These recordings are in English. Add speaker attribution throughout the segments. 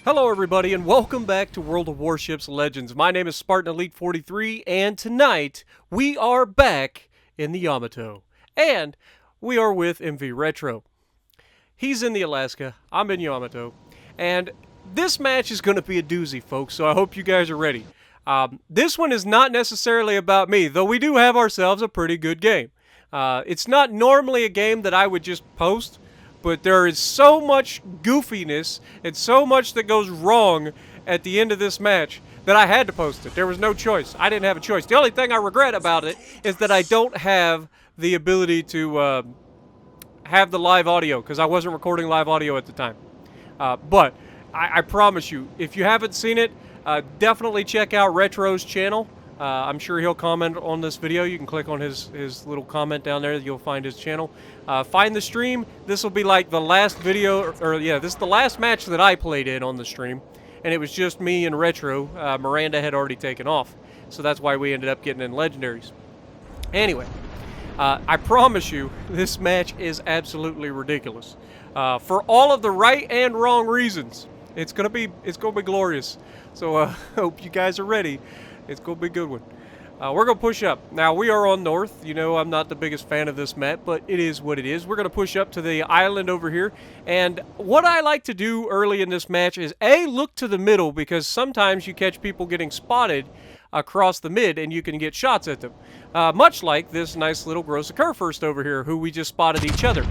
Speaker 1: Hello everybody and welcome back to World of Warships Legends. My name is Spartan Elite 43 and tonight we are back in the Yamato. And we are with MV Retro. He's in the Alaska, I'm in Yamato. And this match is going to be a doozy, folks, so I hope you guys are ready. This one is not necessarily about me, though we do have ourselves a pretty good game. It's not normally a game that I would just post, but there is so much goofiness and so much that goes wrong at the end of this match that I had to post it. There was no choice. I didn't have a choice. The only thing I regret about it is that I don't have the ability to have the live audio, because I wasn't recording live audio at the time. But I promise you, if you haven't seen it, definitely check out Retro's channel. I'm sure he'll comment on this video. You can click on his little comment down there. You'll find his channel. Find the stream. This will be like the last video, or yeah, this is the last match that I played in on the stream. And it was just me and Retro. Miranda had already taken off. So that's why we ended up getting in Legendaries. Anyway, I promise you, this match is absolutely ridiculous. For all of the right and wrong reasons. It's gonna be glorious. So hope you guys are ready. It's going to be a good one. We're going to push up. Now, we are on north. You know, I'm not the biggest fan of this map, but it is what it is. We're going to push up to the island over here. And what I like to do early in this match is, A, look to the middle, because sometimes you catch people getting spotted across the mid, and you can get shots at them. Much like this nice little Gross First over here, who we just spotted each other.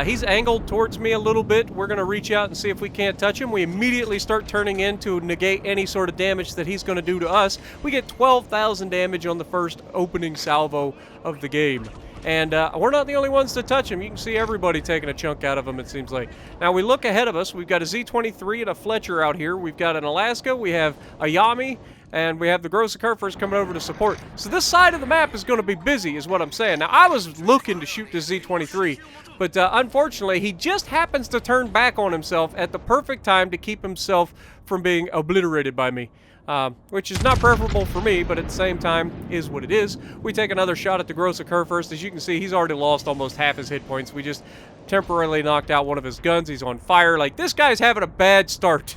Speaker 1: He's angled towards me a little bit. We're going to reach out and see if we can't touch him. We immediately start turning in to negate any sort of damage that he's going to do to us. We get 12,000 damage on the first opening salvo of the game. And we're not the only ones to touch him. You can see everybody taking a chunk out of him, it seems like. Now, we look ahead of us. We've got a Z-23 and a Fletcher out here. We've got an Alaska. We have a Yami. And we have the Gross First coming over to support. So this side of the map is going to be busy, is what I'm saying. Now, I was looking to shoot the Z-23, but unfortunately, he just happens to turn back on himself at the perfect time to keep himself from being obliterated by me. Which is not preferable for me, but at the same time, is what it is. We take another shot at the Gross First. As you can see, he's already lost almost half his hit points. We just temporarily knocked out one of his guns. He's on fire. Like, this guy's having a bad start.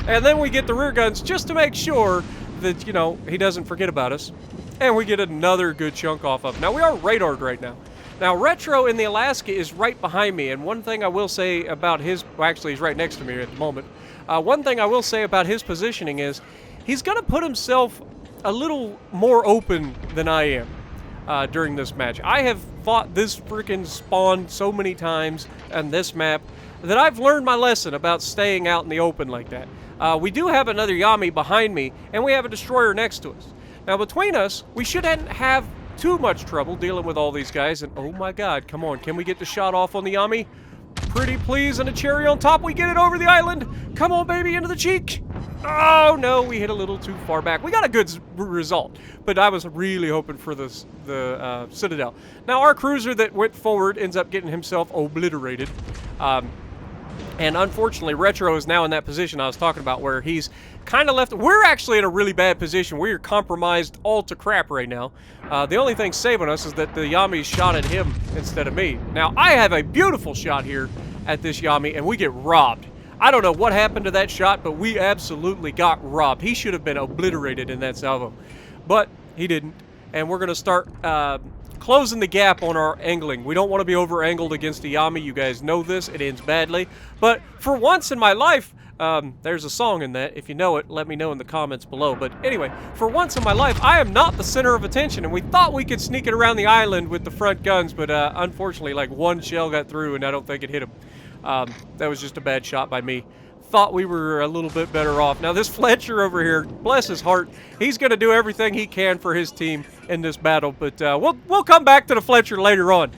Speaker 1: And then we get the rear guns just to make sure that, you know, he doesn't forget about us. And we get another good chunk off of him. Now, we are radared right now. Now, Retro in the Alaska is right behind me, and one thing I will say about his... Well, actually, he's right next to me at the moment. One thing I will say about his positioning is he's going to put himself a little more open than I am during this match. I have fought this freaking spawn so many times on this map that I've learned my lesson about staying out in the open like that. We do have another Yami behind me, and we have a destroyer next to us. Now, between us, we shouldn't have too much trouble dealing with all these guys, and oh my god, come on, can we get the shot off on the Yami? Pretty please, and a cherry on top, we get it over the island! Come on, baby, into the cheek! Oh, no, we hit a little too far back. We got a good result, but I was really hoping for the Citadel. Now, our cruiser that went forward ends up getting himself obliterated. And unfortunately, Retro is now in that position I was talking about where he's kind of left. We're actually in a really bad position. We are compromised all to crap right now. The only thing saving us is that the Yami shot at him instead of me. Now, I have a beautiful shot here at this Yami, and we get robbed. I don't know what happened to that shot, but we absolutely got robbed. He should have been obliterated in that salvo. But he didn't. And we're going to start... closing the gap on our angling. We don't want to be over-angled against a Yami. You guys know this. It ends badly. But for once in my life, there's a song in that. If you know it, let me know in the comments below. But anyway, for once in my life, I am not the center of attention. And we thought we could sneak it around the island with the front guns, but unfortunately, like one shell got through, and I don't think it hit him. That was just a bad shot by me. Thought we were a little bit better off. Now, this Fletcher over here, bless his heart, he's going to do everything he can for his team in this battle, but we'll come back to the Fletcher later on.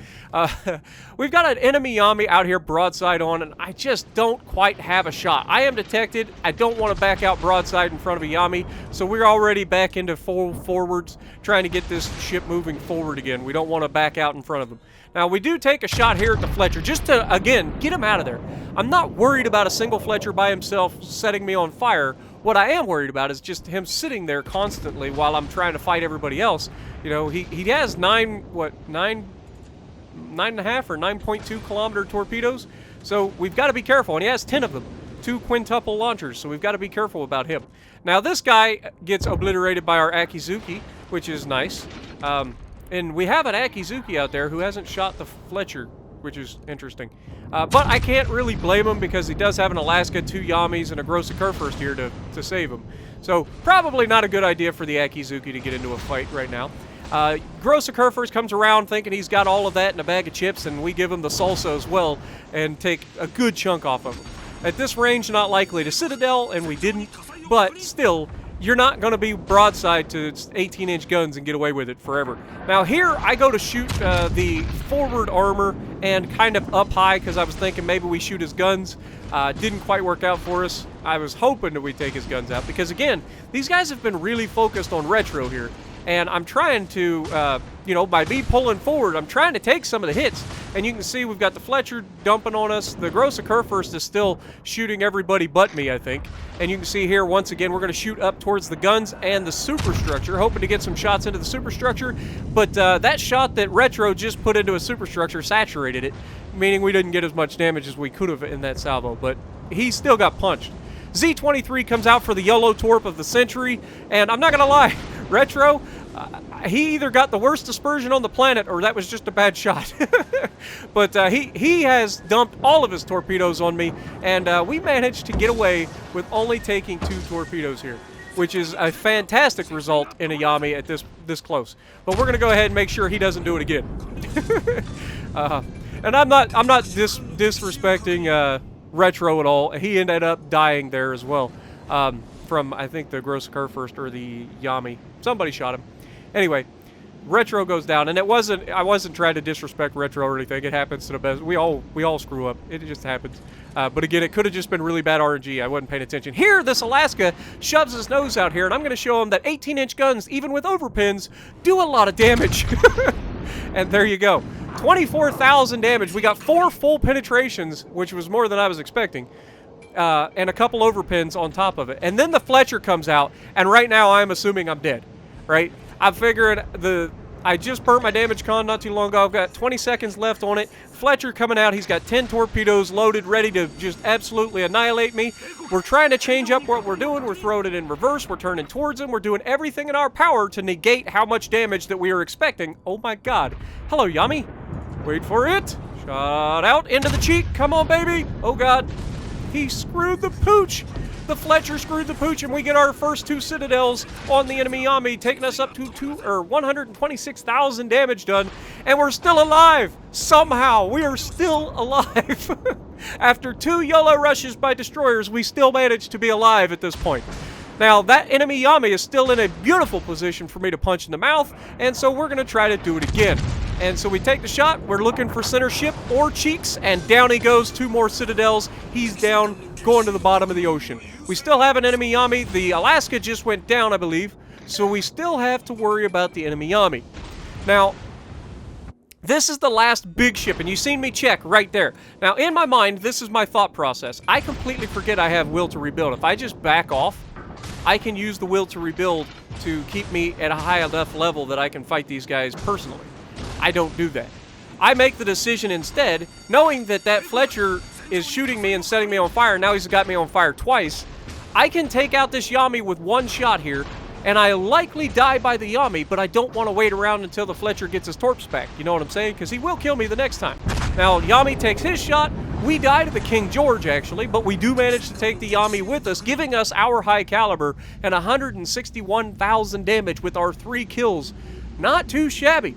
Speaker 1: We've got an enemy Yami out here broadside on, and I just don't quite have a shot. I am detected. I don't want to back out broadside in front of a Yami, so we're already back into full forwards, trying to get this ship moving forward again. We don't want to back out in front of them. Now, we do take a shot here at the Fletcher, just to, again, get him out of there. I'm not worried about a single Fletcher by himself setting me on fire. What I am worried about is just him sitting there constantly while I'm trying to fight everybody else. You know, he has 9.5 or 9.2 kilometer torpedoes, so we've got to be careful, and he has 10 of them. 2 quintuple launchers, so we've got to be careful about him. Now, this guy gets obliterated by our Akizuki, which is nice. And we have an Akizuki out there who hasn't shot the Fletcher, which is interesting. But I can't really blame him because he does have an Alaska, 2 Yamis, and a Grossa Kurfürst here to save him. So probably not a good idea for the Akizuki to get into a fight right now. Grossa Kurfürst comes around thinking he's got all of that in a bag of chips, and we give him the salsa as well and take a good chunk off of him. At this range, not likely to Citadel, and we didn't, but still, you're not going to be broadside to 18-inch guns and get away with it forever. Now here, I go to shoot the forward armor and kind of up high because I was thinking maybe we shoot his guns. Didn't quite work out for us. I was hoping that we'd take his guns out because, again, these guys have been really focused on retro here. And I'm trying to, you know, by me pulling forward, I'm trying to take some of the hits. And you can see we've got the Fletcher dumping on us. The Grossa Kurfürst is still shooting everybody but me, I think. And you can see here, once again, we're going to shoot up towards the guns and the superstructure, hoping to get some shots into the superstructure. But that shot that Retro just put into a superstructure saturated it, meaning we didn't get as much damage as we could have in that salvo. But he still got punched. Z23 comes out for the YOLO Torp of the century. And I'm not going to lie, Retro, he either got the worst dispersion on the planet or that was just a bad shot. But he has dumped all of his torpedoes on me, and we managed to get away with only taking 2 torpedoes here, which is a fantastic result in a Yami at this close. But we're going to go ahead and make sure he doesn't do it again. And I'm not disrespecting Retro at all. He ended up dying there as well. From, I think, the Grossa Kurfürst or the Yami. Somebody shot him. Anyway, Retro goes down, and I wasn't trying to disrespect Retro or anything. It happens to the best. We all screw up. It just happens. But again, it could have just been really bad RNG. I wasn't paying attention. Here, this Alaska shoves his nose out here, and I'm going to show him that 18-inch guns, even with overpins, do a lot of damage. And there you go. 24,000 damage. We got 4 full penetrations, which was more than I was expecting. And a couple overpins on top of it. And then the Fletcher comes out, and right now I'm assuming I'm dead, right? I'm figuring I just burnt my damage con not too long ago. I've got 20 seconds left on it. Fletcher coming out. He's got 10 torpedoes loaded, ready to just absolutely annihilate me. We're trying to change up what we're doing. We're throwing it in reverse. We're turning towards him. We're doing everything in our power to negate how much damage that we are expecting. Oh my God. Hello, Yami. Wait for it. Shot out into the cheek. Come on, baby. Oh God. He screwed the pooch. The Fletcher screwed the pooch, and we get our first 2 citadels on the enemy Yami, taking us up to 126,000 damage done, and we're still alive. Somehow, we are still alive. After 2 YOLO rushes by destroyers, we still managed to be alive at this point. Now, that enemy Yami is still in a beautiful position for me to punch in the mouth, and so we're going to try to do it again. And so we take the shot, we're looking for center ship or cheeks, and down he goes, 2 more citadels. He's down, going to the bottom of the ocean. We still have an enemy Yami. The Alaska just went down, I believe, so we still have to worry about the enemy Yami. Now, this is the last big ship, and you've seen me check right there. Now, in my mind, this is my thought process. I completely forget I have will to rebuild. If I just back off, I can use the will to rebuild to keep me at a high enough level that I can fight these guys personally. I don't do that. I make the decision instead, knowing that that Fletcher is shooting me and setting me on fire. Now he's got me on fire twice. I can take out this Yami with 1 shot here, and I likely die by the Yami, but I don't want to wait around until the Fletcher gets his torps back. You know what I'm saying? Because he will kill me the next time. Now, Yami takes his shot. We die to the King George, actually, but we do manage to take the Yami with us, giving us our high caliber and 161,000 damage with our 3 kills. Not too shabby.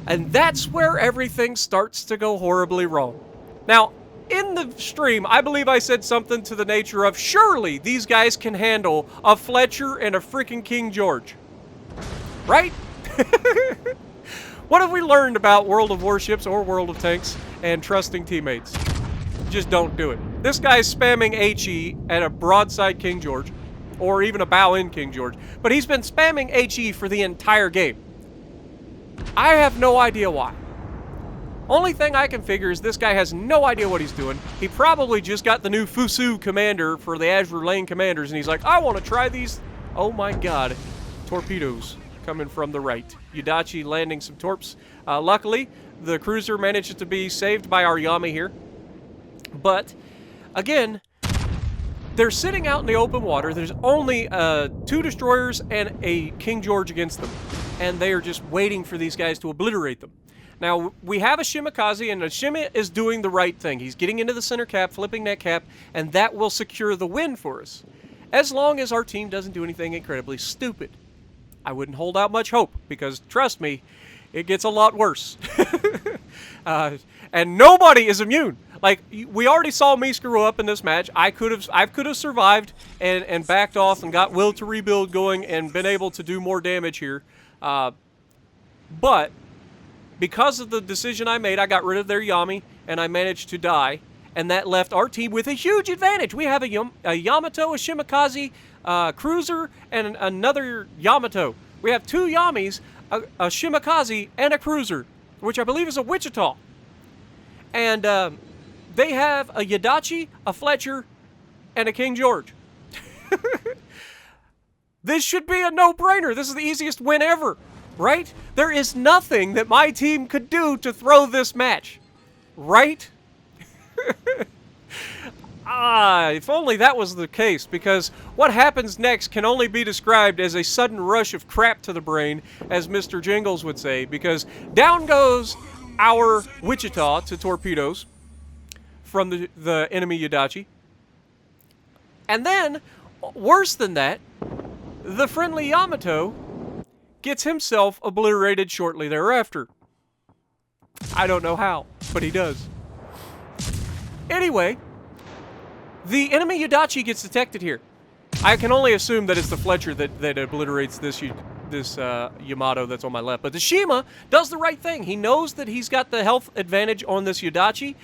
Speaker 1: And that's where everything starts to go horribly wrong. Now, in the stream, I believe I said something to the nature of, surely these guys can handle a Fletcher and a freaking King George. Right? What have we learned about World of Warships or World of Tanks and trusting teammates? Just don't do it. This guy's spamming HE at a broadside King George, or even a bow-in King George, but he's been spamming HE for the entire game. I have no idea why. Only thing I can figure is this guy has no idea what he's doing. He probably just got the new Fusu commander for the Azure Lane commanders, and he's like, I want to try these. Oh my God. Torpedoes coming from the right. Yudachi landing some torps. Luckily, the cruiser manages to be saved by our Yami here. But again, they're sitting out in the open water. There's only 2 destroyers and a King George against them. And they are just waiting for these guys to obliterate them. Now, we have a Shimakaze, and a Shima is doing the right thing. He's getting into the center cap, flipping that cap, and that will secure the win for us. As long as our team doesn't do anything incredibly stupid. I wouldn't hold out much hope, because, trust me, it gets a lot worse. And nobody is immune. Like, we already saw me screw up in this match. I could have survived and backed off and got will to rebuild going and been able to do more damage here. But because of the decision I made, I got rid of their Yami, and I managed to die. And that left our team with a huge advantage. We have a Yamato, a Shimakaze, Cruiser, and another Yamato. We have 2 Yamis, a Shimakaze, and a Cruiser, which I believe is a Wichita. And they have a Yadachi, a Fletcher, and a King George. This should be a no-brainer. This is the easiest win ever, right? There is nothing that my team could do to throw this match, right? If only that was the case, because what happens next can only be described as a sudden rush of crap to the brain, as Mr. Jingles would say, because down goes our Wichita to torpedoes from the enemy Yadachi. And then, worse than that, the friendly Yamato gets himself obliterated shortly thereafter. I don't know how, but he does. Anyway, the enemy Yadachi gets detected here. I can only assume that it's the Fletcher that obliterates this Yamato that's on my left. But the Shima does the right thing. He knows that he's got the health advantage on this Yadachi,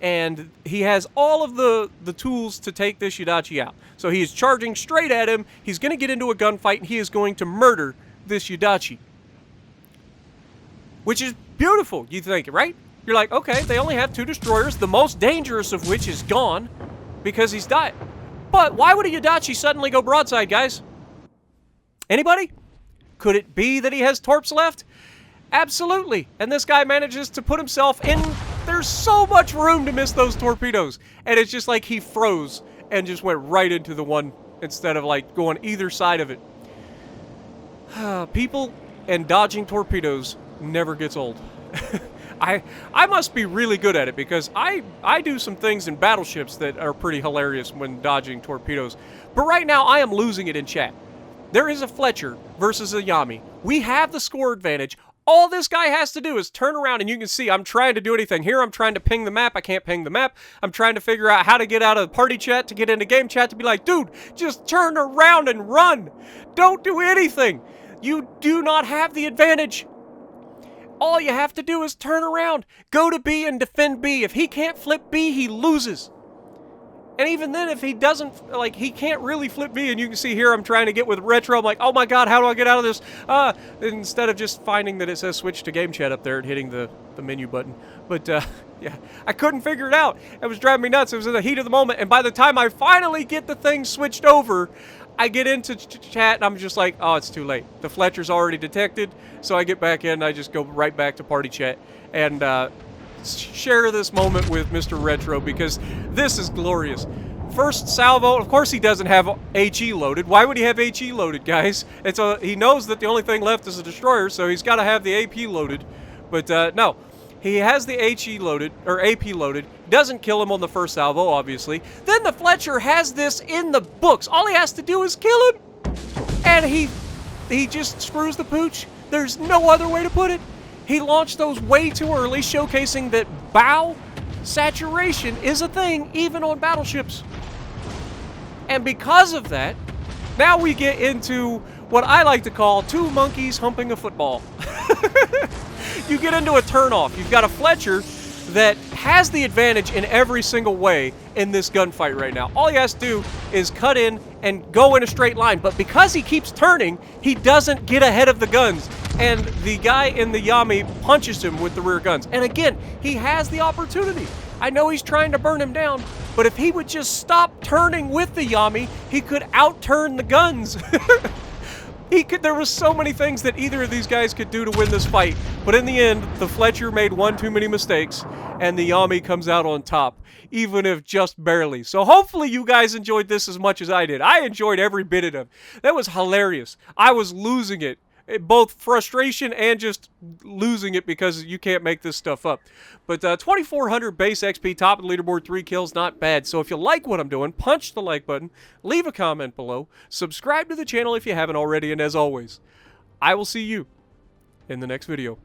Speaker 1: and he has all of the tools to take this Yadachi out. So he is charging straight at him. He's going to get into a gunfight, and he is going to murder this Yadachi. Which is beautiful, you think, right? You're like, okay, they only have 2 destroyers, the most dangerous of which is gone because he's died. But why would a Yadachi suddenly go broadside, guys? Anybody? Could it be that he has torps left? Absolutely. And this guy manages to put himself in. There's so much room to miss those torpedoes. And it's just like he froze and just went right into the one instead of like going either side of it. People and dodging torpedoes never gets old. I must be really good at it because I do some things in battleships that are pretty hilarious when dodging torpedoes. But right now, I am losing it in chat. There is a Fletcher versus a Yami. We have the score advantage. All this guy has to do is turn around, and you can see I'm trying to do anything. Here I'm trying to ping the map. I can't ping the map. I'm trying to figure out how to get out of party chat to get into game chat to be like, dude, just turn around and run. Don't do anything. You do not have the advantage. All you have to do is turn around, go to B and defend B. If he can't flip B, he loses. And even then, if he doesn't, like, he can't really flip B, and you can see here I'm trying to get with Retro. I'm like, oh my god, how do I get out of this? Instead of just finding that it says switch to game chat up there and hitting the menu button. But, yeah, I couldn't figure it out. It was driving me nuts. It was in the heat of the moment, and by the time I finally get the thing switched over, I get into chat, and I'm just like, oh, it's too late. The Fletcher's already detected, so I get back in, and I just go right back to party chat, and share this moment with Mr. Retro, because this is glorious. First salvo, of course he doesn't have HE loaded. Why would he have HE loaded, guys? He knows that the only thing left is a destroyer, so he's got to have the AP loaded. But no, he has the HE loaded, or AP loaded. Doesn't kill him on the first salvo, obviously. Then the Fletcher has this in the books. All he has to do is kill him. And he just screws the pooch. There's no other way to put it. He launched those way too early, showcasing that bow saturation is a thing even on battleships. And because of that, now we get into what I like to call 2 monkeys humping a football. You get into a turnoff. You've got a Fletcher that has the advantage in every single way in this gunfight right now. All he has to do is cut in and go in a straight line. But because he keeps turning, he doesn't get ahead of the guns. And the guy in the Yami punches him with the rear guns. And again, he has the opportunity. I know he's trying to burn him down, but if he would just stop turning with the Yami, he could outturn the guns. There was so many things that either of these guys could do to win this fight, but in the end, the Fletcher made one too many mistakes, and the Yami comes out on top, even if just barely. So hopefully you guys enjoyed this as much as I did. I enjoyed every bit of it. That was hilarious. I was losing it. Both frustration and just losing it because you can't make this stuff up. But 2,400 base XP, top of the leaderboard, 3 kills, not bad. So if you like what I'm doing, punch the like button, leave a comment below, subscribe to the channel if you haven't already, and as always, I will see you in the next video.